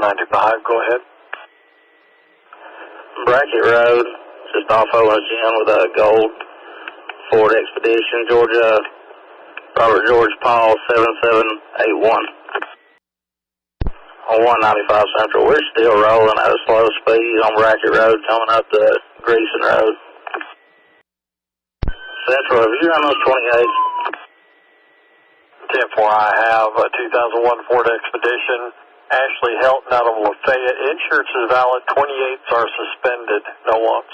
195, go ahead. Brackett Road, just off OSGN with a gold Ford Expedition, Georgia, Robert George Paul 7781. On 195 Central, we're still rolling at a slow speed on Brackett Road coming up to Greason Road. Central, have you run those 28? 10-4, I have a 2001 Ford Expedition. Ashley Helton out of Lafayette. Insurance is valid. 28s are suspended. No wants.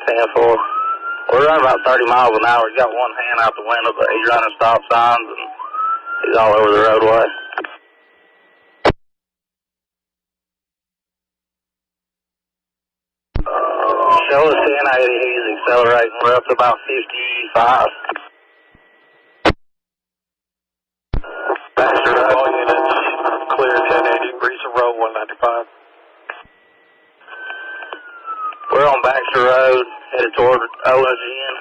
Ten-4. We're running about 30 miles an hour. He's got one hand out the window, but he's running stop signs and he's all over the roadway. Show us 1080. He's accelerating. We're up to about 55. Baxter Road. All units clear 1080, Greason Road 195. We're on Baxter Road, headed toward OSGN.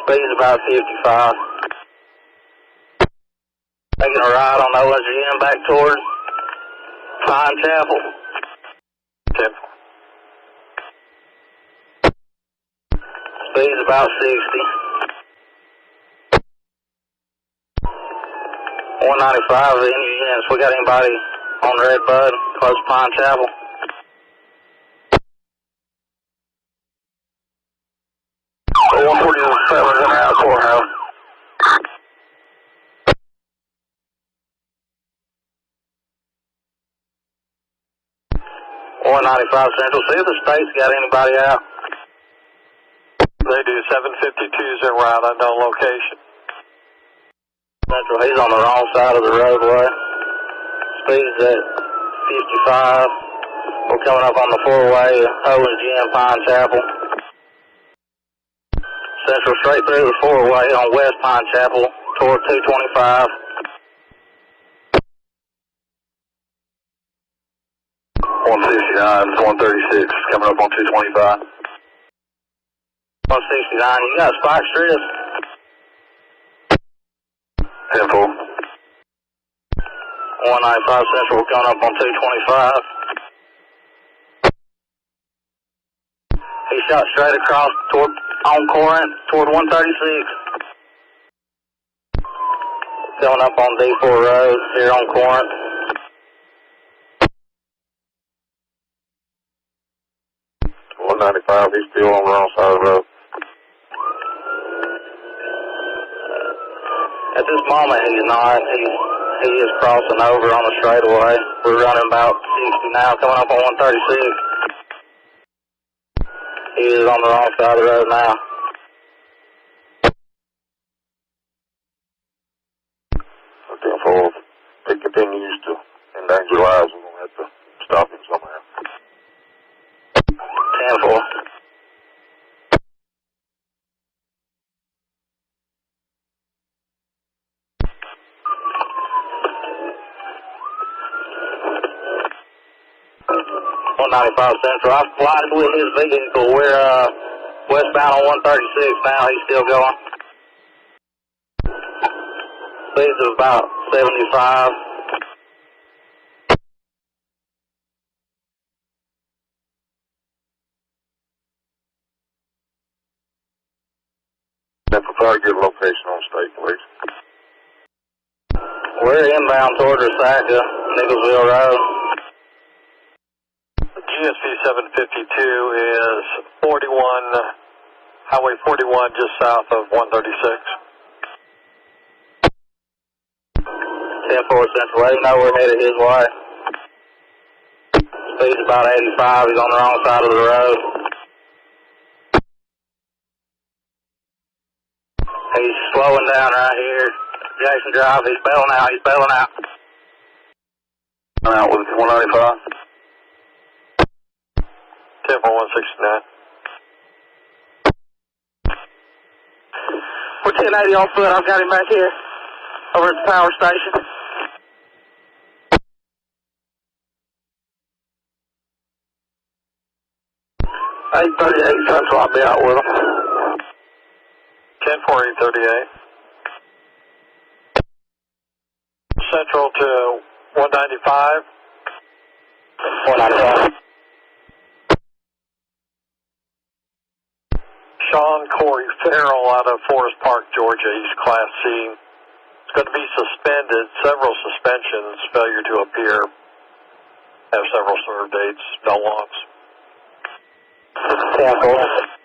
Speed's about 55. Taking a ride on OSGN back toward Pine Chapel. 10. Speed's about 60. 195 of any units. We got anybody on Red Bud, close to Pine Chapel? So 147 in our courthouse. .195 Central. See if the state's got anybody out. They do 752s en route, unknown location. Central, he's on the wrong side of the roadway. Speed's at 55. We're coming up on the four-way, OSGN Pine Chapel. Central straight through the four-way on West Pine Chapel toward 225. .169, 136, coming up on 225. 169, you got a spike strip? 10-4. 195 Central, coming up on 225. He shot straight across on Corinth toward 136. Coming up on D4 Road here on Corinth. .195, he's still on the wrong side of the road. At this moment, he's not. He is crossing over on the straightaway. We're running about 60 now, coming up on 136. He is on the wrong side of the road now. Okay, for if it continues to endanger lives, we're going to have to stop him somehow. 10-4. .195 Central. I've collided with his vehicle. We're westbound on 136 now. He's still going. Speeds of about 75. Then prefer to get a location on state, please. We're inbound toward Resaca, Nicholsville Road. GSV 752 is 41, Highway 41 just south of 136. 10-4 Central. Let him know we're headed his way. Speed's about 85. He's on the wrong side of the road. He's slowing down right here. Jackson Drive. He's bailing out. He's bailing out. I'm out with 195. 10-4, 169. We're 1080 on foot. I've got him back here over at the power station. Central, I'll be out with him. 10-4-838. Central to 195. 195. Sean Corey Farrell out of Forest Park, Georgia. He's Class C. It's going to be suspended. Several suspensions, failure to appear. Have several serve dates, no wants. 10-4.